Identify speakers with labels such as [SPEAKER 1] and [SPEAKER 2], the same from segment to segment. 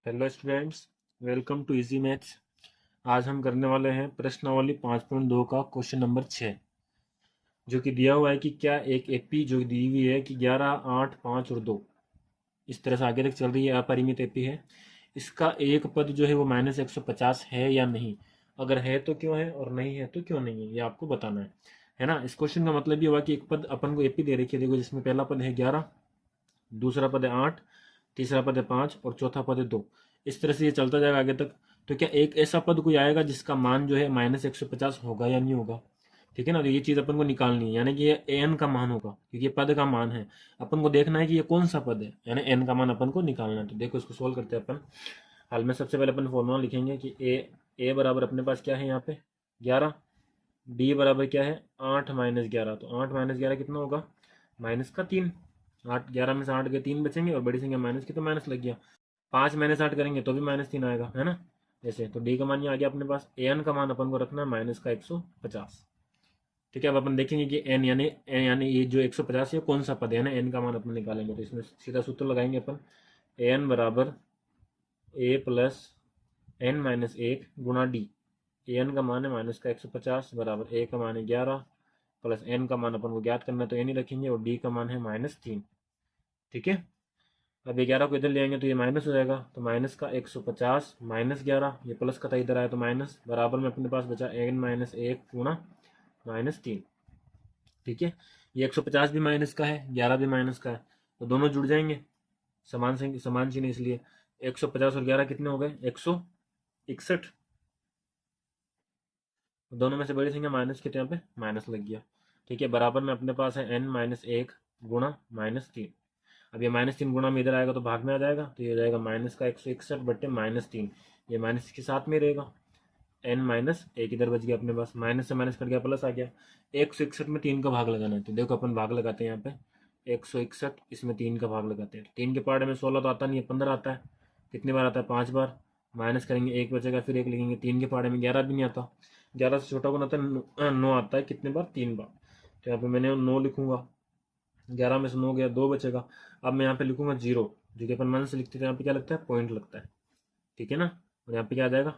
[SPEAKER 1] Hello students, welcome to easy maths. आज हम करने वाले हैं प्रश्नावली 5.2 का क्वेश्चन नंबर 6, जो कि दिया हुआ है कि क्या एक एपी जो दी हुई है कि 11, 8, 5 और 2 इस तरह से आगे तक चल रही है, अपरिमित एपी है। इसका एक पद जो है वो -150 है या नहीं, अगर है तो क्यों है और नहीं है तो क्यों नहीं है, ये आपको बताना है ना। इस क्वेश्चन का मतलब ये हुआ कि एक पद अपन को एपी दे रखी है, देखो, जिसमें पहला पद है 11, दूसरा पद है 8, तीसरा पद है 5 और चौथा पद है 2। इस तरह से ये चलता जाएगा आगे तक। तो क्या एक ऐसा पद कोई आएगा जिसका मान जो है -150 होगा या नहीं होगा? ठीक है ना। तो ये चीज़ अपन को निकालनी है, यानी कि ये एन का मान होगा, क्योंकि ये पद का मान है। अपन को देखना है कि ये कौन सा पद है, यानी एन का मान अपन को निकालना है। तो देखो, इसको सोल्व करते हैं अपन। हाल में सबसे पहले अपन फॉर्मूला लिखेंगे कि ए बराबर अपने पास क्या है यहाँ पे 11, डी बराबर क्या है 8 - 11। तो 8 - 11 कितना होगा, -3। 8, 11 में से 8 के 3 बचेंगे और बड़ी संख्या माइनस की तो माइनस लग गया। 5 -8 करेंगे तो भी -3 आएगा, है ना। जैसे तो डी का मान ये आ गया अपने पास। एन का मान अपन को रखना है -150। ठीक है, अब अपन देखेंगे कि एन यानी ये जो 150 है कौन सा पद है ना। एन का मान अपन निकालेंगे तो इसमें सीधा सूत्र लगाएंगे अपन। एन बराबर ए प्लस एन -1 गुणा डी। एन का मान है -150 बराबर ए का मान है 11 प्लस एन का मान अपन को ज्ञात करना है तो एन ही रखेंगे, और डी का मान है -3। ठीक है, अब 11 को इधर ले आएंगे तो ये माइनस हो जाएगा, तो माइनस का 150 -11, ये प्लस का था इधर आया तो माइनस, बराबर में अपने पास बचा n -1 गुणा -3। ठीक है, ये 150 भी माइनस का है, 11 भी माइनस का है, तो दोनों जुड़ जाएंगे, समान संख्या समान चिन्ह, इसलिए 150 और 11 कितने हो गए 161। दोनों में से बड़ी संख्या माइनस के, यहाँ पे माइनस लग गया। ठीक है, बराबर में अपने पास है n -1 गुणा -3। अब ये -3 गुणा में इधर आएगा तो भाग में आ जाएगा, तो ये हो जाएगा माइनस का 161 बट्टे -3। ये माइनस के साथ में रहेगा, n-1 इधर बच गया अपने पास, माइनस से माइनस कट गया, प्लस आ गया। 161 में 3 का भाग लगाना है, तो देखो अपन भाग लगाते हैं यहाँ पे। 161 इसमें 3 का भाग लगाते हैं। 3 के पहाड़े में 16 तो आता नहीं है, 15 आता है। कितनी बार आता है 5 बार। माइनस करेंगे 1 बचेगा, फिर 1 लिखेंगे। 3 के पहाड़े में 11 भी नहीं आता। 11 से छोटा कौन आता है 9 आता है। कितने बार 3 बार। तो यहाँ पे मैंने 9 लिखूंगा, 11 में से 9 गया, 2 बचेगा। अब मैं यहाँ पे लिखूंगा 0, जो कि अपन मन से लिखते थे, यहाँ पे क्या लगता है पॉइंट लगता है। ठीक है ना, और यहाँ पे क्या आ जाएगा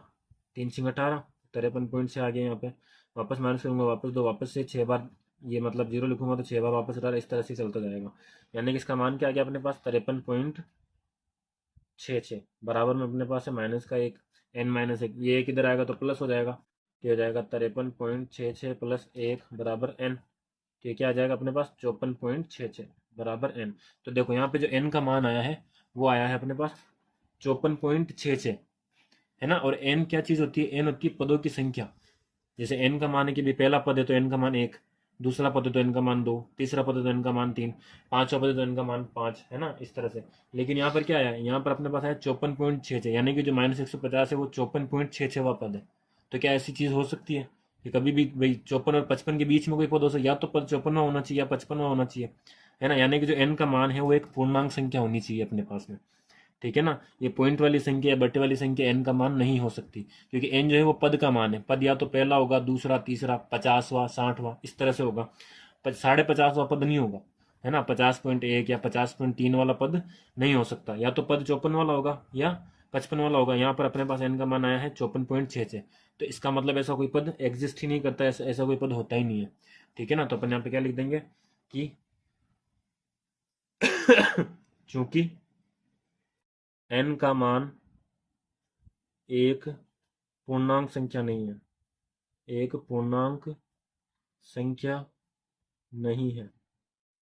[SPEAKER 1] 3×18 53.6 आ गया। यहाँ पे वापस माइनस करूंगा, वापस 2, वापस से 6 बार, ये मतलब 0 लिखूंगा तो 6 बार वापस रहा, इस तरह से चलता जाएगा। यानी कि इसका मान क्या आ गया अपने पास 53.66, बराबर में अपने पास है माइनस का 1 n-1। ये एक इधर आएगा तो प्लस हो जाएगा, तो हो जाएगा 53.66 प्लस 1 बराबर n। तो ये क्या आ जाएगा अपने पास 54.66 बराबर n। तो देखो यहाँ पे जो n का मान आया है वो आया है अपने पास 54.66, है ना। और n क्या चीज होती है, n होती है पदों की संख्या। जैसे n का मान है कि भाई पहला पद है तो n का मान 1, दूसरा पद है तो n का मान 2, तीसरा पद है तो n का मान 3, पांचवा पद है तो n का मान 5, है ना, इस तरह से। लेकिन यहाँ पर क्या आया, यहाँ पर अपने पास आया 54.66, यानी कि जो -150 है वो 54.66वां पद है। तो क्या ऐसी चीज हो सकती है कि कभी भी भाई 54 और 55 के बीच में कोई पद हो सकता, या तो पद 54वां होना चाहिए या 55वां होना चाहिए, है ना। यानी कि जो n का मान है वो एक पूर्णांक संख्या होनी चाहिए अपने पास में। ठीक है ना, ये पॉइंट वाली संख्या या बटे वाली संख्या n का मान नहीं हो सकती, क्योंकि n जो है वो पद का मान है। पद या तो पहला होगा, दूसरा, तीसरा, 50वां, 60वां, इस तरह से होगा। 50.5वां पद नहीं होगा, है ना। 50.1 या 50.3 वाला पद नहीं हो सकता, या तो पद 54 वाला होगा या 55 वाला होगा। यहाँ पर अपने पास n का मान आया है 54.66, तो इसका मतलब ऐसा कोई पद एग्जिस्ट ही नहीं करता, ऐसा कोई पद होता ही नहीं है। ठीक है ना, तो अपन यहाँ पे क्या लिख देंगे कि चूंकि n का मान एक पूर्णांक संख्या नहीं है, एक पूर्णांक संख्या नहीं है।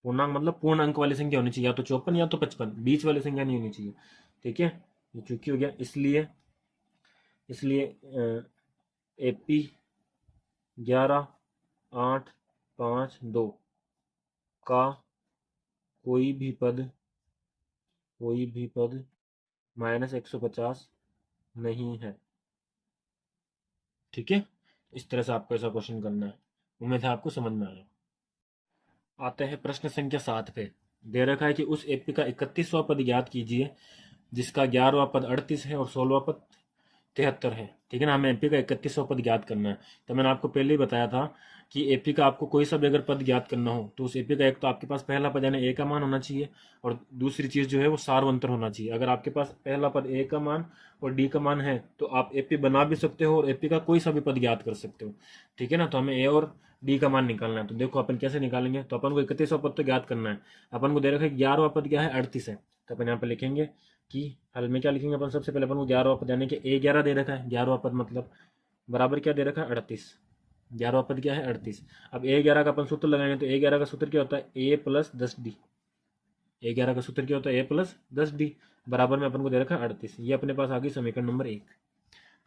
[SPEAKER 1] पूर्णांक मतलब पूर्ण अंक वाली संख्या होनी चाहिए, या तो 54 या तो 55, बीच वाली संख्या नहीं होनी चाहिए। ठीक है, ये चूंकि हो गया, इसलिए इसलिए एपी 11, 8, 5, 2 का कोई भी पद -150 नहीं है। ठीक है, इस तरह से आपको ऐसा क्वेश्चन करना है। उम्मीद है आपको समझ में आया। आते हैं प्रश्न संख्या 7 पे। दे रखा है कि उस एपी का 31वां पद ज्ञात कीजिए जिसका 11वां पद 38 है और 16वां पद 73 है। ठीक है ना, हमें एपी का 31वां पद ज्ञात करना है। तो मैंने आपको पहले ही बताया था कि एपी का आपको कोई सा भी अगर पद ज्ञात करना हो तो उस एपी का एक तो आपके पास पहला पद यानी ए का मान होना चाहिए, और दूसरी चीज जो है वो सार्वंतर होना चाहिए। अगर आपके पास पहला पद ए का मान और डी का मान है तो आप एपी बना भी सकते हो और एपी का कोई सा भी पद ज्ञात कर सकते हो। ठीक है ना, तो हमें ए और डी का मान निकालना है। तो देखो अपन कैसे निकालेंगे, तो अपन को 31वां पद तो ज्ञात करना है। अपन को दे रखा है 11वां पद क्या है, 38 है। तो अपन यहाँ पे लिखेंगे कि हल में क्या लिखेंगे अपन, सबसे पहले अपन को 11वां पद यानी कि ए 11 दे रखा है, 11वां पद मतलब बराबर क्या दे रखा है 38, 11वां पद क्या है 38। अब ए 11 का अपन सूत्र लगाएंगे तो ए 11 का सूत्र क्या होता है ए प्लस 10 डी, ए 11 का सूत्र क्या होता है ए प्लस 10 डी, बराबर में अपन को दे रखा है 38। ये अपने पास आ गई समीकरण नंबर 1।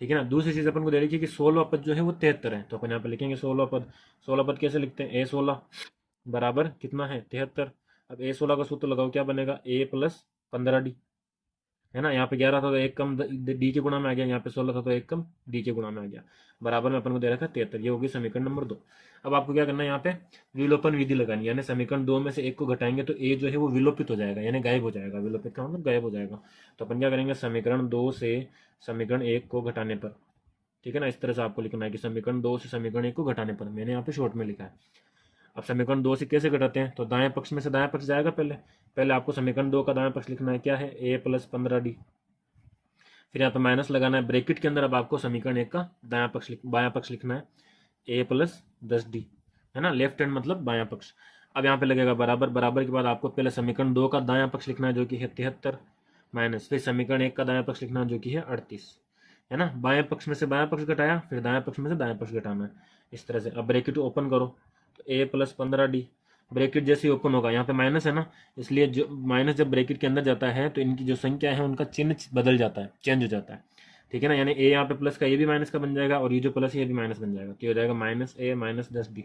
[SPEAKER 1] ठीक है ना, दूसरी चीज अपन को दे रखी है कि 16वां पद जो है वो 73 है। तो अपन यहाँ पे लिखेंगे 16वां पद, 16वां पद कैसे लिखते हैं, ए 16 बराबर कितना है 73। अब ए 16 का सूत्र लगाओ, क्या बनेगा ए प्लस 15 डी, है ना। यहाँ पे 11 था तो एक कम डी के गुणा में आ गया, यहाँ पे 16 था तो एक कम डी के गुणा में आ गया, बराबर में अपन को दे रखा है 73। ये होगी समीकरण नंबर 2। अब आपको क्या करना है, यहाँ पे विलोपन विधि लगानी, यानी समीकरण 2 में से एक को घटाएंगे तो ए जो है वो विलोपित हो जाएगा, यानी गायब हो जाएगा। विलोपित का मतलब गायब हो जाएगा। तो अपन क्या करेंगे, समीकरण 2 से समीकरण 1 को घटाने पर, ठीक है ना, इस तरह से आपको लिखना है कि समीकरण 2 से समीकरण 1 को घटाने पर, मैंने यहाँ पे शॉर्ट में लिखा है। अब समीकरण 2 से कैसे घटाते हैं, तो दाएं पक्ष में से दाएं पक्ष जाएगा। पहले पहले आपको समीकरण 2 का दाएं पक्ष लिखना है, क्या है ए प्लस 15 डी, फिर यहाँ पे माइनस लगाना है ब्रैकेट के अंदर। अब आपको समीकरण 1 का बायां पक्ष लिखना है ए प्लस 10 डी, है ना, लेफ्ट हैंड मतलब बायां पक्ष। अब यहाँ पे लगेगा बराबर, बराबर के बाद आपको पहले समीकरण 2 का दायां पक्ष लिखना है जो कि है 73, माइनस फिर समीकरण 1 का दायां पक्ष लिखना है जो कि है 38, है ना। बाएं पक्ष में से बायां पक्ष घटाया, फिर दाएं पक्ष में से दाएं पक्ष घटाना है, इस तरह से। अब ब्रैकेट ओपन करो तो ए प्लस 15 डी, ब्रैकेट जैसे ही ओपन होगा, यहाँ पे माइनस है ना, इसलिए जो माइनस जब ब्रैकेट के अंदर जाता है तो इनकी जो संख्या है उनका चिन्ह बदल जाता है, चेंज हो जाता है। ठीक है ना, यानी ए यहाँ पे प्लस का ये भी माइनस का बन जाएगा और ये जो प्लस है ये भी माइनस बन जाएगा, तो ये हो जाएगा माइनस ए माइनस 10 डी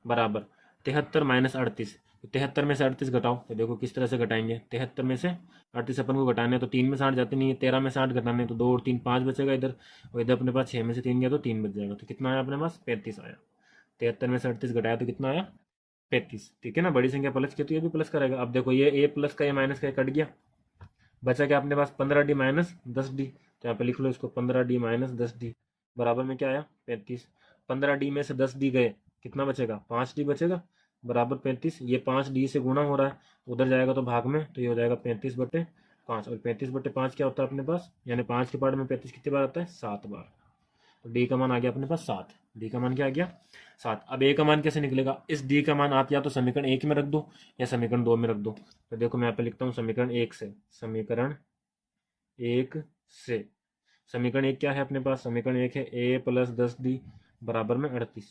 [SPEAKER 1] बराबर 73 माइनस 38। तो 73 में से 38 घटाओ, तो देखो किस तरह से घटाएंगे। 73 में से 38 अपन को घटाने तो 3 में से 8 जाते नहीं है, 13 में से 8 घटाने तो 2 और 3 5 बचेगा इधर, और इधर अपने पास 6 में से 3 गया तो 3 बच जाएगा। तो कितना आया अपने पास 35 आया। 73 में से 38 घटाया तो कितना आया 35। ठीक है ना, बड़ी संख्या प्लस की तो ये भी प्लस करेगा। अब देखो ये ए प्लस का ये माइनस का कट गया, बचा क्या अपने पास 15 डी माइनस 10 डी। तो यहाँ पे लिख लो इसको 15 डी माइनस 10 डी बराबर में क्या आया 35। 15 डी में से 10 डी गए, कितना बचेगा 5 डी बचेगा बराबर 35। ये 5 डी से गुणा हो रहा है, उधर जाएगा तो भाग में, तो ये हो जाएगा 35/5। और 35/5 क्या होता है अपने पास, यानी 5 के पार्ट में 35 कितनी बार आता है 7 बार। तो डी का मान आ गया अपने पास 7, डी का मान क्या आ गया 7। अब ए का मान कैसे निकलेगा, इस डी का मान आप या तो समीकरण 1 में रख दो या समीकरण 2 में रख दो। तो देखो मैं यहाँ पे लिखता हूँ समीकरण 1 से, समीकरण 1 से, समीकरण 1 क्या है अपने पास, समीकरण 1 है ए प्लस 10 डी बराबर में 38।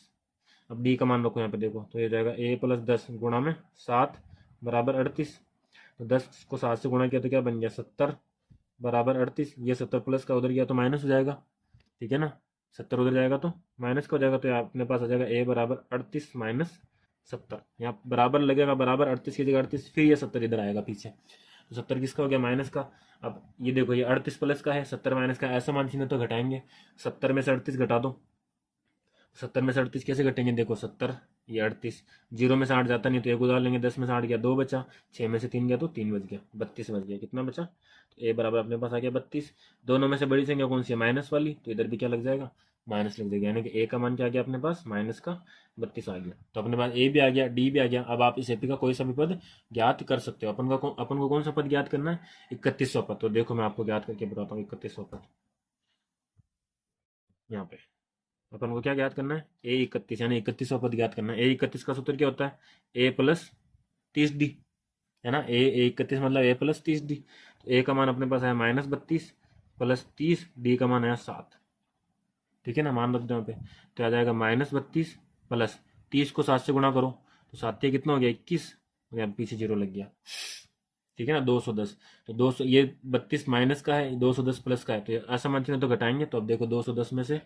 [SPEAKER 1] अब डी का मान रखो यहाँ पे, देखो तो ये जाएगा ए प्लस 10 गुणा में 7 बराबर 38। तो 10 को 7 से गुणा किया तो क्या बन गया 70 बराबर 38। ये 70 प्लस का उधर गया तो माइनस हो जाएगा, ठीक है ना, 70 उधर जाएगा तो माइनस का हो जाएगा। तो अपने पास आ जाएगा ए बराबर 38 माइनस 70। यहाँ बराबर लगेगा, बराबर 38 की जगह 38, फिर ये 70 इधर आएगा पीछे, तो 70 किसका हो गया माइनस का। अब ये देखो ये 38 प्लस का है, 70 माइनस का, ऐसा मान चिन्ह तो घटाएंगे। 70 में से 38 घटा दो, 70 में से 38 कैसे घटेंगे, देखो 70 ये 38, 0 में से 8 जाता नहीं तो एक उधार लेंगे, 10 में से 8 गया 2 बचा, 6 में से 3 गया तो 3 बच गया, 32 बच गया। कितना बचा, तो ए बराबर अपने पास आ गया 32। दोनों में से बड़ी संख्या कौन सी है माइनस वाली, तो इधर भी क्या लग जाएगा माइनस लग जाएगा, यानी कि ए का मान क्या आ गया अपने पास माइनस का 32 आ गया। तो अपने पास ए भी आ गया, डी भी आ गया। अब आप इस एपी का कोई सा भी पद ज्ञात कर सकते हो। अपन को कौन सा पद ज्ञात करना है 31वां पद। तो देखो मैं आपको ज्ञात करके बताता हूँ 31वां पद। यहाँ पे अपन को क्या ज्ञात करना है ए 31, यानी 31वां पद ज्ञात करना है। ए 31 का सूत्र क्या होता है ए प्लस 30 डी, है ना, ए 31 मतलब ए प्लस 30 डी। तो ए का मान अपने पास आया माइनस 32 प्लस 30, डी का मान आया 7। ठीक है ना, मान रख दो यहाँ पे, तो आ जाएगा माइनस 32 प्लस 30 को 7 से गुणा करो तो 7 कितना हो गया 21, यहाँ पीछे 0 लग गया। ठीक है ना, 210। तो 200 ये 32 माइनस का है, 210 प्लस का है, तो ऐसा मान चिन्ह तो घटाएंगे। तो अब देखो 210 में से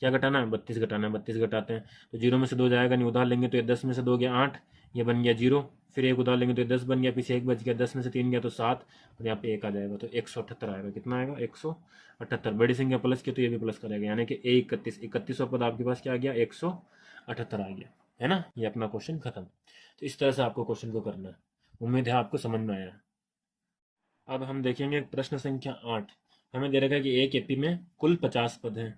[SPEAKER 1] क्या घटाना है 32 घटाना है, 32 घटाते हैं तो 0 में से 2 जाएगा नहीं, उधार लेंगे तो ये 10 में से 2 गया 8, ये बन गया 0, फिर एक उधार लेंगे तो ये 10 बन गया, पीछे 1 बच गया, 10 में से 3 गया तो 7, और यहाँ पे 1 आ जाएगा तो 178 आएगा। कितना आएगा 178। बड़ी संख्या प्लस की तो ये भी प्लस करेगा, यानी कि ए 31, 31वां पद आपके पास क्या आ गया 178 आ गया, है ना। ये अपना क्वेश्चन खत्म। तो इस तरह से आपको क्वेश्चन को करना है। उम्मीद है आपको समझ में आया। अब हम देखेंगे प्रश्न संख्या 8। हमें दे रखा है कि एक एपी में कुल 50 पद हैं।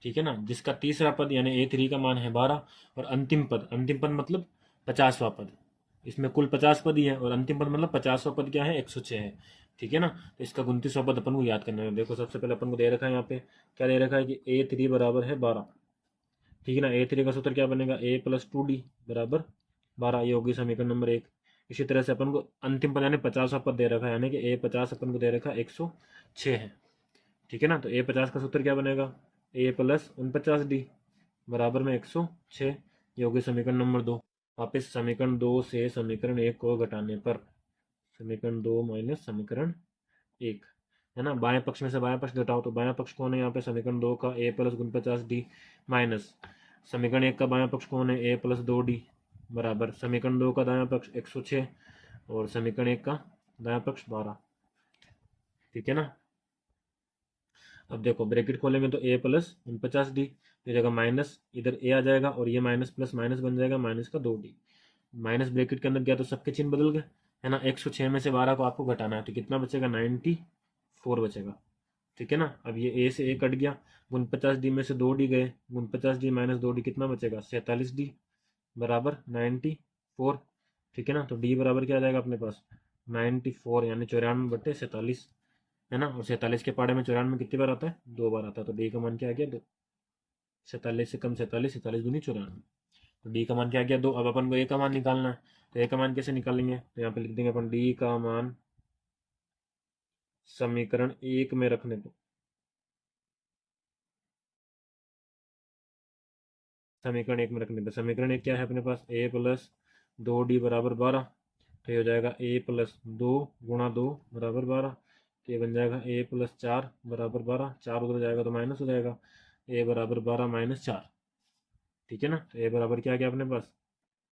[SPEAKER 1] ठीक है ना, जिसका तीसरा पद यानी A3 का मान है 12 और अंतिम पद मतलब 50वां पद, इसमें कुल 50 पद ही है और अंतिम पद मतलब 50वां पद क्या है 106 है। ठीक है ना, तो इसका 29वां पद अपन को याद करना है। देखो सबसे पहले अपन को दे रखा है यहाँ पे, क्या दे रखा है कि A3 बराबर है 12। ठीक है ना, A3 का सूत्र क्या बनेगा, A+2D बराबर 12, ये होगी समीकरण नंबर 1। इसी तरह से अपन को अंतिम पद यानी 50वां पद दे रखा है, यानी कि A50 अपन को दे रखा है 106 है। ठीक है ना, तो A50 का सूत्र क्या बनेगा, A+49D बराबर में 106, ये होगी समीकरण नंबर 2। वापिस समीकरण 2 से समीकरण 1 को घटाने पर समीकरण 2 माइनस समीकरण 1, है ना, बाएं पक्ष में से बाएं पक्ष घटाओ तो बाएं पक्ष कौन है यहाँ पे, समीकरण 2 का A+49D माइनस समीकरण 1 का बाएं पक्ष कौन है, A+2D बराबर समीकरण 2 का दायां पक्ष 106 और समीकरण 1 का दायां पक्ष 12। ठीक है ना, अब देखो ब्रैकेट खोलेंगे तो A+49D, ये जगह माइनस, इधर A आ जाएगा और ये माइनस प्लस माइनस बन जाएगा माइनस का 2D, माइनस ब्रैकेट के अंदर गया तो सबके चिन्ह बदल गए, है ना। 106 में से 12 को आपको घटाना है तो कितना बचेगा, 94 बचेगा। ठीक है ना, अब ये A से A कट गया, 49D में से 2D गए, 49D माइनस 2D कितना बचेगा, 47D बराबर 94। ठीक है ना, तो D बराबर क्या आ जाएगा अपने पास, 94 यानी 94/47, है ना, और 47 के पाड़े में 94 कितनी बार आता है, 2 बार आता है, तो डी का मान क्या आ गया, 2। 47 से कम 47, 47 दूनी 94, तो डी का मान क्या आ गया, 2। अब अपन को ए का मान निकालना है, तो ए का मान कैसे निकालेंगे, तो यहाँ पे लिख देंगे अपन डी का मान समीकरण 1 में रखने को, समीकरण 1 में रखने पर समीकरण 1 क्या है अपने पास, A+2D बराबर 12, तो ये हो जाएगा A+2 गुणा 2 बराबर 12, तो ये बन जाएगा A+4 बराबर 12, 4 उधर जाएगा तो माइनस हो जाएगा, A बराबर 12 माइनस 4। ठीक है ना, तो A बराबर क्या आ गया अपने पास,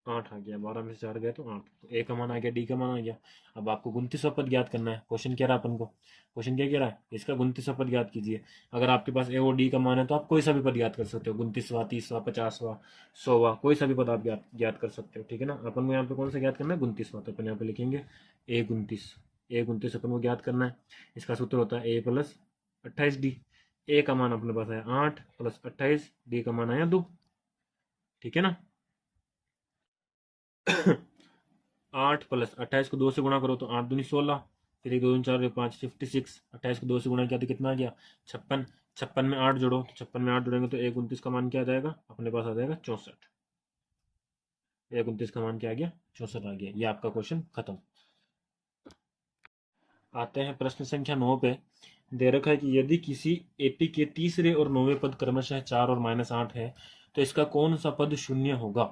[SPEAKER 1] 8 आ गया, 12 में से 4 गया तो 8, तो ए का मान आ गया, डी का मान आ गया। अब आपको 29वां पद ज्ञात करना है, क्वेश्चन क्या रहा अपन को, क्वेश्चन क्या कह रहा है, इसका 29वां पद ज्ञात कीजिए। अगर आपके पास ए और डी का मान है तो आप कोई सा भी पद ज्ञात कर सकते हो, 29वां, 30वां, 50वां, 100वां, कोई सा भी पद आप ज्ञात कर सकते हो। ठीक है ना, अपन को यहाँ पे कौन सा ज्ञात करना है, 29वां, तो अपन यहाँ पे लिखेंगे A29 अपन को ज्ञात करना है। इसका सूत्र होता है A+28D, ए का मान अपने पास आया 8 + 28, डी का मान आया 2। ठीक है ना 8 + 28 को 2 से गुणा करो तो 8 दूनी 16, फिर 1 2 3 4 5 56, 28 को 2 से गुणा किया तो कितना आ गया, 56, 56 में 8 जोड़ो, 56 में 8 जोड़ेंगे तो 129 का मान क्या आ जाएगा अपने पास, आ जाएगा 64। 129 का मान क्या आ गया, 64 आ गया। ये आपका क्वेश्चन खत्म। आते हैं प्रश्न संख्या 9 पे। दे रखा है कि यदि किसी एपी के तीसरे और 9वें पद क्रमशः 4 और -8 है तो इसका कौन सा पद शून्य होगा।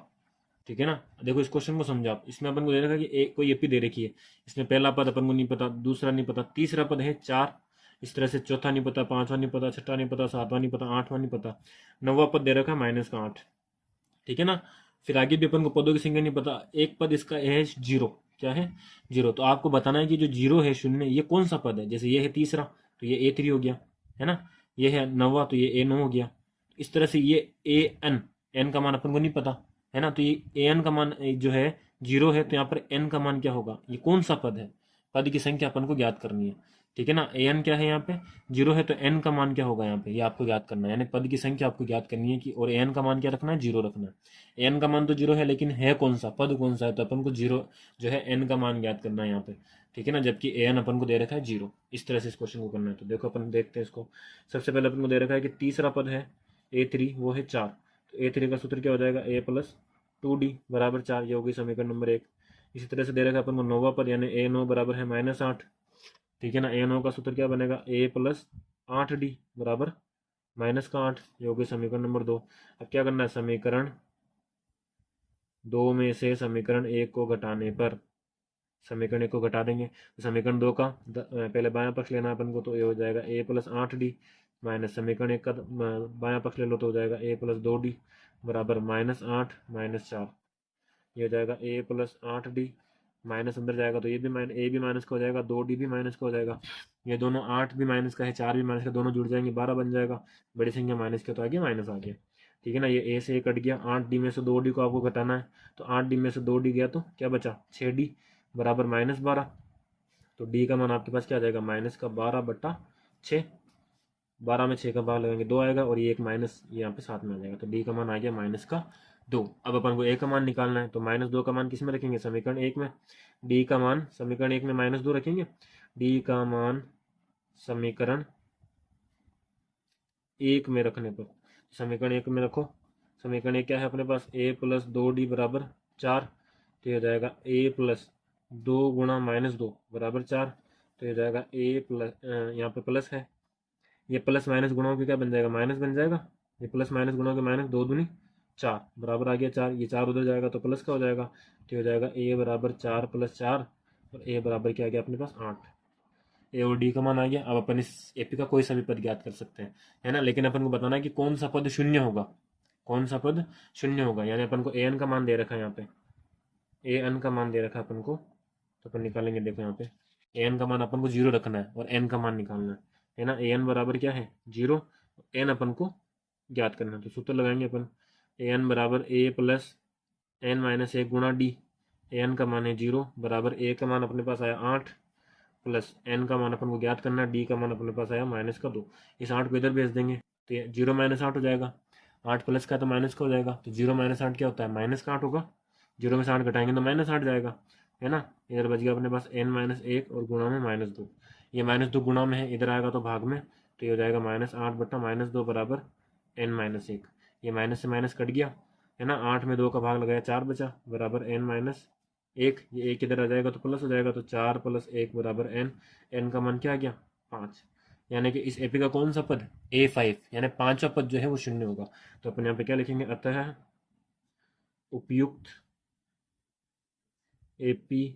[SPEAKER 1] ठीक है ना, देखो इस क्वेश्चन को समझो आप, इसमें अपन को दे रखा है कि कोई एपी दे रखी है, इसमें पहला पद अपन को नहीं पता, दूसरा नहीं पता, तीसरा पद है 4, इस तरह से चौथा नहीं पता, पांचवा नहीं पता, छठा नहीं पता, सातवां नहीं पता, आठवां नहीं पता, नौवां पद दे रखा है -8। ठीक है ना, फिर आगे भी अपन को पदों की संख्या नहीं पता, एक पद इसका है 0, क्या है 0, तो आपको बताना है कि जो 0 है, शून्य, ये कौन सा पद है। जैसे ये है तीसरा तो ये A3 हो गया, है ना, ये है नौवा तो ये A9 हो गया, इस तरह से ये एन का मान अपन को नहीं पता, है ना, तो ये an का मान जो है 0 है, तो यहाँ पर n का मान क्या होगा, ये कौन सा पद है, पद की संख्या अपन को ज्ञात करनी है। ठीक है ना, an क्या है यहाँ पे 0 है, तो n का मान क्या होगा यहाँ पे, ये आपको ज्ञात करना है, यानी पद की संख्या आपको ज्ञात करनी है कि, और an का मान क्या रखना है, 0 रखना है। n का मान तो 0 है, लेकिन है कौन सा, पद कौन सा है, तो अपन को 0 जो है n का मान ज्ञात करना है यहाँ पे। ठीक है ना, जबकि an अपन को दे रखा है 0। इस तरह से इस क्वेश्चन को करना है। तो देखो अपन देखते हैं इसको। सबसे पहले अपन को दे रखा है कि तीसरा पद है A3, वो है 4, तो A3 का सूत्र क्या हो जाएगा, A+2D बराबर 4, ये होगी समीकरण नंबर 1। इसी तरह से दे रखा है अपन को नौवा पद यानी A9 बराबर है -8। ठीक है ना, A9 का सूत्र क्या बनेगा, A+8D बराबर -8, ये होगी समीकरण नंबर 2। अब क्या करना है, समीकरण 2 में से समीकरण 1 को घटाने पर, समीकरण 1 को घटा देंगे तो समीकरण 2 का पहले बायां पक्ष लेना है अपन को, तो ये हो जाएगा A+8D माइनस समीकरण 1 का बायां पक्ष ले लो तो हो जाएगा A+2D बराबर -8 -4, ये हो जाएगा A+8D, माइनस अंदर जाएगा तो ये भी ए भी माइनस का हो जाएगा, 2D भी माइनस का हो जाएगा, ये दोनों 8 भी माइनस का है, 4 भी माइनस का, दोनों जुड़ जाएंगे 12 बन जाएगा, बड़ी संख्या माइनस के तो आ गया माइनस आ गया। ठीक है ना, ये ए से ए कट गया, 8D में से 2D को आपको घटाना है, तो 8D में से 2D गया तो क्या बचा, 6D बराबर -12, तो D का मान आपके पास क्या आ जाएगा, -12/6। 12 में 6 का भाग लगाएंगे 2 आएगा, और ये एक माइनस यहाँ पे साथ में आ जाएगा, तो डी का मान आ गया -2। अब अपन को ए का मान निकालना है, तो -2 का मान किस में रखेंगे, समीकरण 1 में। डी का मान समीकरण 1 में -2 रखेंगे, डी का मान समीकरण 1 में रखने पर, समीकरण 1 में रखो, समीकरण 1 क्या है अपने पास, a + 2d = 4, तो ये हो जाएगा a + 2 गुणा -2 = 4, तो ये हो जाएगा यहाँ पे प्लस है, ये प्लस माइनस गुणा होकर क्या बन जाएगा, माइनस बन जाएगा, ये प्लस माइनस गुणा के माइनस, 2 दूनी 4 बराबर आ गया 4, ये 4 उधर जाएगा तो प्लस का हो जाएगा, तो हो जाएगा a = 4 + 4, और a बराबर क्या आ गया अपने पास 8। ए और डी का मान आ गया। अब अपन इस एपी का कोई सा भी पद ज्ञात कर सकते हैं, है ना, लेकिन अपन को बताना है कि कौन सा पद शून्य होगा, कौन सा पद शून्य होगा, यानी अपन को ए एन का मान दे रखा है, यहाँ पे ए एन का मान दे रखा है अपन को, तो अपन निकालेंगे, देखो यहाँ पे ए एन का मान अपन को 0 रखना है और एन का मान निकालना है ना, ए एन बराबर क्या है 0, एन अपन को ज्ञात करना है, तो सूत्र लगाएंगे अपन, ए एन बराबर a + n - 1 गुणा डी, ए एन का मान है 0 बराबर ए का मान अपने पास आया 8 प्लस एन का मान अपन को ज्ञात करना है, डी का मान अपने पास आया -2, इस 8 को इधर भेज देंगे तो ये 0 - 8 हो जाएगा, 8 प्लस का तो माइनस का हो जाएगा, तो 0 - 8 क्या होता है, -8 होगा, 0 में से 8 घटाएंगे तो -8 जाएगा, है ना, इधर बच गया अपने पास n - 1 और गुणा में -2, ये -2 गुणा में है, इधर आएगा तो भाग में, तो ये हो जाएगा -8 बटा -2 बराबर n - 1, ये माइनस से माइनस कट गया, है ना, 8 में 2 का भाग लगाया 4 बचा बराबर n - 1, ये एक इधर आ जाएगा तो प्लस हो जाएगा, तो 4 + 1 बराबर n, n का मान क्या आ गया 5, यानी कि इस एपी का कौन सा पद a5, यानी पांचवा पद जो है वो शून्य होगा, तो अपन यहाँ पे क्या लिखेंगे, अतः उपयुक्त एपी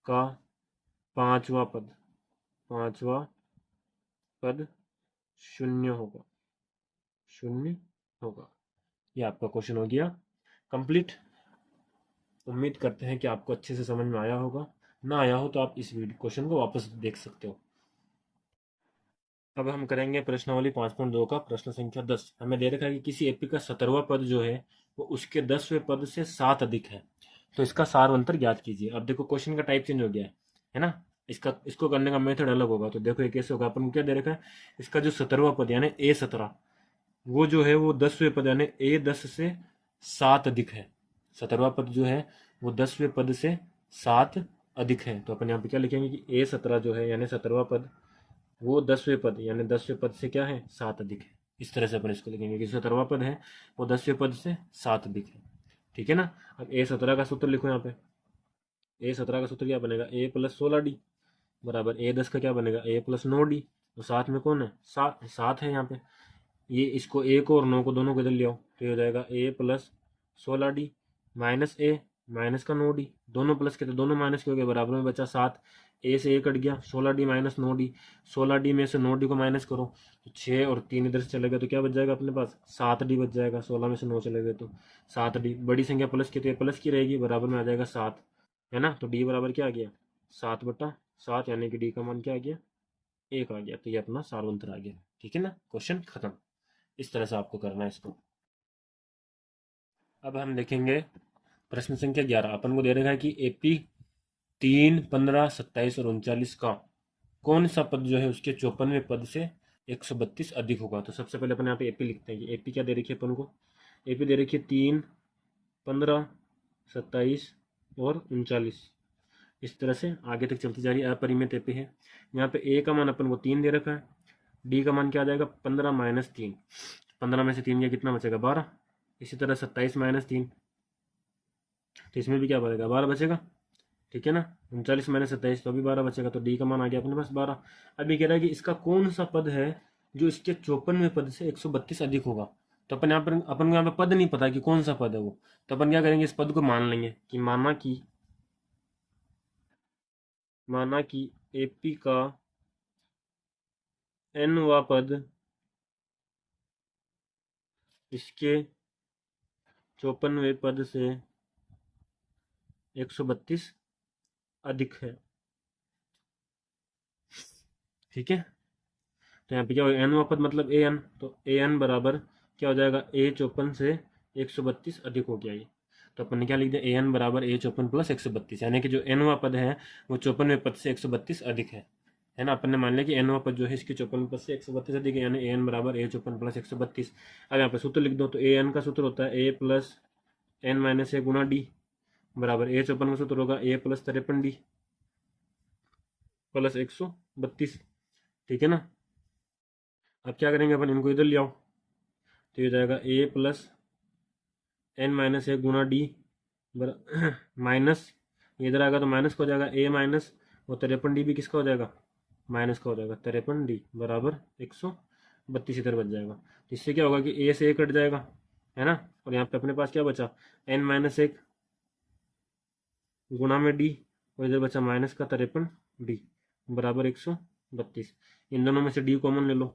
[SPEAKER 1] का पांचवा पद शून्य होगा, शून्य होगा। ये आपका क्वेश्चन हो गया कंप्लीट। उम्मीद करते हैं कि आपको अच्छे से समझ में आया होगा, ना आया हो तो आप इस वीडियो क्वेश्चन को वापस देख सकते हो। अब हम करेंगे प्रश्नावली 5.2 का प्रश्न संख्या 10। हमें दे रखा है कि किसी एपी का 17वां पद जो है वो उसके 10वें पद से 7 अधिक है, तो इसका सार अंतर ज्ञात कीजिए। अब देखो क्वेश्चन का टाइप चेंज हो गया है ना, इसको करने का मेथड अलग होगा। तो देखो ये कैसे होगा, अपन को क्या दे रखा है, इसका जो 17वां पद यानी a17 वो जो है वो 10वें पद यानी a10 से 7 अधिक है। 17वां पद जो है वो 10वें पद से 7 अधिक है, तो अपन यहाँ पे क्या लिखेंगे कि a17 जो है यानी 17वां पद वो 10वें पद यानी 10वें पद से क्या है 7 अधिक है। इस तरह से अपन इसको लिखेंगे कि 17वां पद है वो 10वें पद से 7 अधिक है, ठीक है ना। अब a17 का सूत्र लिखो यहाँ पे, a17 का सूत्र क्या बनेगा, a + 16d बराबर a10 का क्या बनेगा, a + 9d, तो साथ में कौन है 7 है यहाँ पे, ये इसको a को और 9 को दोनों को इधर ले आओ, तो ये हो जाएगा a + 16d minus a minus का 9d, दोनों प्लस के तो दोनों माइनस के हो गए, बराबर में बचा 7, a से a कट गया, 16d - 9d, 16d में से 9d को माइनस करो तो 6 और 3 इधर से चले गए तो क्या बच जाएगा अपने पास 7d बच जाएगा, 16 में से 9 चले गए तो 7d, बड़ी संख्या प्लस की तो ये प्लस की रहेगी, बराबर में आ जाएगा 7, है ना, तो d बराबर क्या आ गया 7/7, यानी कि d का मान क्या आ गया 1 आ गया, तो ये अपना सारवंतर आ गया, ठीक है ना, क्वेश्चन खत्म। इस तरह से आपको करना है इसको। अब हम देखेंगे प्रश्न संख्या 11। अपन को दे रखा है कि एपी 3, 15, 27 और 39 का कौन सा पद जो है उसके 54वें पद से 132 अधिक होगा। तो सबसे पहले अपन यहाँ पे एपी लिखते हैं कि एपी क्या दे रखी है अपन को, एपी दे रखी है 3, 15, 27 और 39, इस तरह से आगे तक चलती जा रही है, अपरिमित एपी है। यहाँ पे ए का मान अपन को 3 दे रखा है, डी का मान क्या आ जाएगा 15 - 3, 15 में से 3 गया कितना बचेगा 12, इसी तरह 27 - 3, तो इसमें भी क्या बचेगा 12 बचेगा, ठीक है ना, 39 - 27 तो अभी 12 बचेगा, तो डी का मान आ गया अपने पास 12। अभी कह रहा है कि इसका कौन सा पद है जो इसके 54वें पद से 132 अधिक होगा। तो अपन को यहाँ पे पद नहीं पता कि कौन सा पद है वो, तो अपन क्या करेंगे इस पद को मान लेंगे कि माना कि एपी का nवा पद इसके 54वें पद से 132 अधिक है, ठीक है। तो यहाँ पे क्या होगा nवा पद मतलब an, तो an बराबर क्या हो जाएगा a54 से 132 अधिक हो गया ये, तो अपन ने क्या लिख दिया an बराबर a54 + 132, यानी कि जो nवा पद है वो 54वें पद से 132 अधिक है है ना। अपन ने मान लिया कि nवां पद जो है इसके 54 पद से 132 अधिक है, यानी an बराबर a 54 प्लस 132। अब यहाँ पे सूत्र लिख दो, तो an का सूत्र होता है a plus n minus A Guna D बराबर a 54 का सूत्र होगा a प्लस 53 डी प्लस 132। ठीक है ना। अब क्या करेंगे अपन, इनको इधर ले आओ, तो ये हो जाएगा a plus n minus A Guna D minus, इधर आएगा तो माइनस का हो जाएगा a माइनस, और 53 डी भी किसका हो जाएगा, माइनस का हो जाएगा 53 डी बराबर 132 इधर बच जाएगा। तो इससे क्या होगा कि a से a कट जाएगा, है ना। और यहाँ पे अपने पास क्या बचा, n माइनस 1 गुणा में डी, और इधर बचा माइनस का 53 डी बराबर 132। इन दोनों में से डी कॉमन ले लो,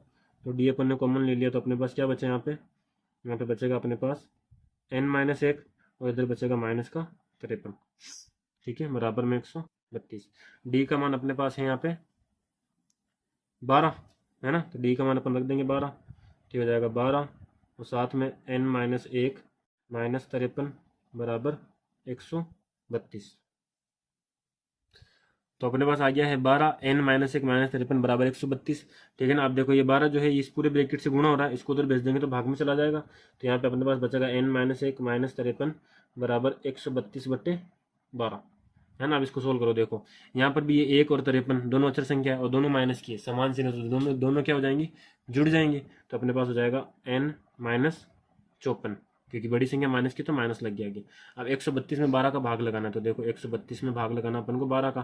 [SPEAKER 1] तो डी अपन ने कॉमन ले लिया, तो अपने पास क्या बचा यहाँ पे बचेगा अपने पास n माइनस 1, और इधर बचेगा माइनस का 53। ठीक है, बराबर में 132। डी का मान अपने पास है यहाँ पे 12, है ना। तो डी का मान अपन रख देंगे 12, तो हो जाएगा 12, और साथ में n माइनस 1 माइनस 53 बराबर 132। तो अपने पास आ गया है 12, n माइनस 1 माइनस 53 बराबर 132। ठीक है ना। आप देखो ये 12 जो है इस पूरे ब्रैकेट से गुणा हो रहा है, इसको उधर भेज देंगे तो भाग में चला जाएगा, तो यहाँ पे अपने पास बचेगा n माइनस 1 माइनस 53 बराबर 132 बटे 12, है ना। अब इसको सोल्व करो, देखो यहाँ पर भी ये 1 और 53 दोनों अचर संख्या है और दोनों माइनस की है, समान चिन्ह, तो दोनों दोनों क्या हो जाएंगी, जुड़ जाएंगे। तो अपने पास हो जाएगा n माइनस 54, क्योंकि बड़ी संख्या माइनस की तो माइनस लग गया आगे। अब 132 में 12 का भाग लगाना है, तो देखो 132 में भाग लगाना अपन को 12 का,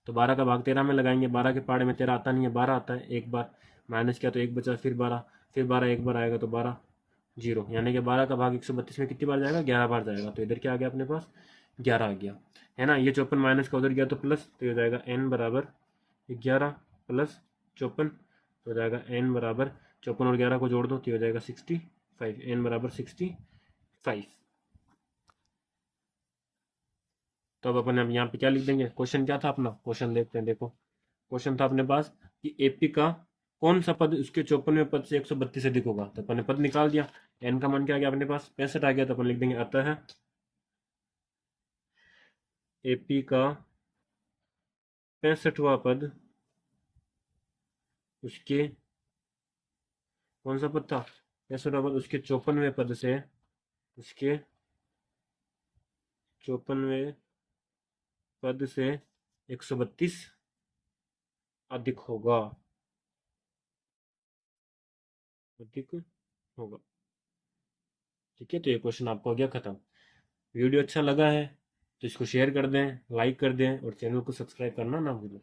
[SPEAKER 1] तो 12 का भाग 13 में लगाएंगे। 12 के पाड़े में 13 आता नहीं है, 12 आता है, एक बार माइनस किया तो एक बचा, फिर 12, फिर 12 एक बार आएगा तो 12 जीरो, यानी कि 12 का भाग 132 में कितनी बार जाएगा, 11 बार जाएगा। तो इधर क्या आ गया अपने पास, 11 आ गया, है ना। ये 54 माइनस का उधर गया तो प्लस, तो हो जाएगा n बराबर 11 प्लस 54, तो हो जाएगा n बराबर 54 और 11 को जोड़ दो तो हो जाएगा 65, n बराबर 65। तो अब अपन यहाँ पे क्या लिख देंगे, क्वेश्चन क्या था अपना, क्वेश्चन देखते हैं। देखो क्वेश्चन था अपने पास कि एपी का कौन सा पद उसके 54वें पद से 132 अधिक होगा, तो अपन ने पद निकाल दिया, n का मान क्या आ गया अपने पास 65 आ गया, तो अपन लिख देंगे अतः एपी का 65वां पद उसके, कौन सा पद था 65वां पद उसके 54वें पद से, उसके 54वें पद से 132 अधिक होगा, अधिक होगा। ठीक है, तो ये क्वेश्चन आपको हो गया खत्म। वीडियो अच्छा लगा है तो इसको शेयर कर दें, लाइक कर दें, और चैनल को सब्सक्राइब करना ना भूलें।